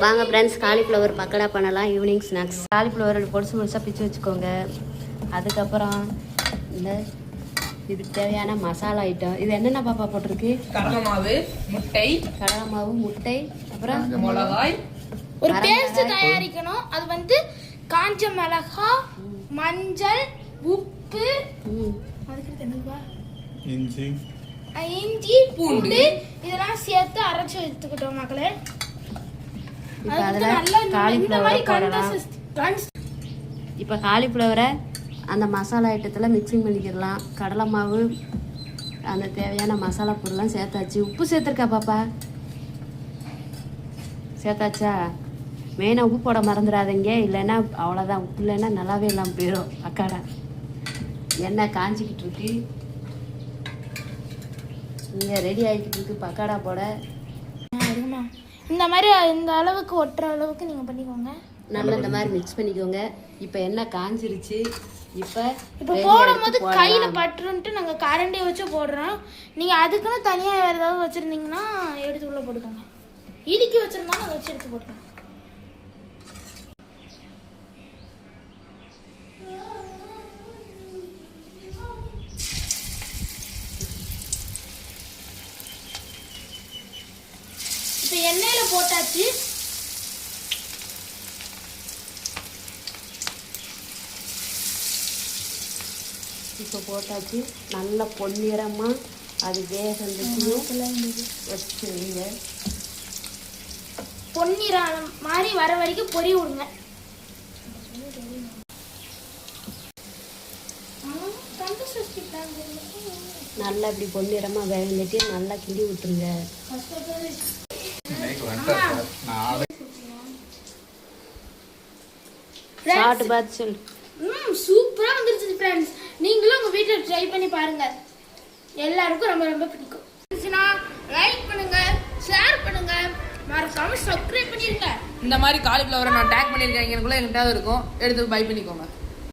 வாங்க friends, cauliflower pakoda பண்ணலாம். Evening snacks. Cauliflower பொடிசு முழுசாக பிச்சு வச்சுக்கோங்க. அதுக்கப்புறம் இந்த இதுக்கு தேவையான மசாலா ஐட்டம். இது என்னென்ன பாப்பா போட்டிருக்கு? கடலை மாவு, முட்டை, அப்புறம் மிளகாய். ஒரு பேஸ்ட் தயாரிக்கணும். அது வந்து காஞ்ச மிளகாய், மஞ்சள், உப்பு, அதுக்கு என்னப்பா, இஞ்சி, பூண்டு இதெல்லாம் சேர்த்து அரைச்சு எடுத்துக்கிட்டோம் மக்களே. இப்போ அதில் காலிஃப்ளவர் போடலாம். இப்போ காலிஃப்ளவரை அந்த மசாலா ஐட்டத்தில் மிக்சிங் பண்ணிக்கிடலாம். கடலை மாவு, அந்த தேவையான மசாலா பொருள்லாம் சேர்த்தாச்சு. உப்பு சேர்த்துருக்கா பாப்பா? சேர்த்தாச்சா? மெயினாக உப்பு போட மறந்துடாதீங்க, இல்லைன்னா அவ்வளோதான். உப்பு இல்லைன்னா நல்லாவே இல்லாமல் போயிடும் பக்காடா. எண்ணெய் காஞ்சிக்கிட்டு இருக்கு, இங்கே ரெடி ஆகிக்கிட்டு இருக்கு பக்காடா போட. இந்த மாதிரி இந்த அளவுக்கு ஒட்டுற அளவுக்கு நீங்கள் பண்ணிக்கோங்க. நல்லா இந்த மாதிரி மிக்ஸ் பண்ணிக்கோங்க. இப்போ எண்ணெய் காஞ்சிருச்சு. இப்போ போடும்போது கையில் பட்டுருன்ட்டு நாங்கள் கரண்டியை வச்சு போடுறோம். நீங்கள் அதுக்குன்னு தனியாக வேறு ஏதாவது வச்சுருந்தீங்கன்னா எடுத்து உள்ளே போட்டுக்கோங்க. இடுக்கி வச்சுருந்தாலும் அதை வச்சு எடுத்து போட்டுக்கோங்க. இப்போ எண்ணெயில் போட்டாச்சு. இப்போ போட்டாச்சு. நல்ல பொன்னிறமாக அது வேகந்துச்சு வச்சு வைங்க. பொன்னிறம் மாதிரி வர வரைக்கும் பொரி விடுங்க. நல்லா இப்படி பொன்னிறமாக வேகந்துட்டு நல்லா கிண்டி விட்டுருங்க. சாப்பிட்டு பார்த்து சொல்லு. சூப்பரா வந்துருச்சு ஃப்ரெண்ட்ஸ். நீங்களும் உங்க வீட்ல ட்ரை பண்ணி பாருங்க. எல்லாருக்கும் ரொம்ப ரொம்ப பிடிக்கும். லைக் பண்ணுங்க, ஷேர் பண்ணுங்க, மறக்காம சப்ஸ்கிரைப் பண்ணிருங்க. இந்த மாதிரி காலிஃப்ளவரை நான் டேக் பண்ணியிருக்கேன். எனக்குள்ள எங்கிட்ட இருக்கும், எடுத்து பை பண்ணிக்கோங்க.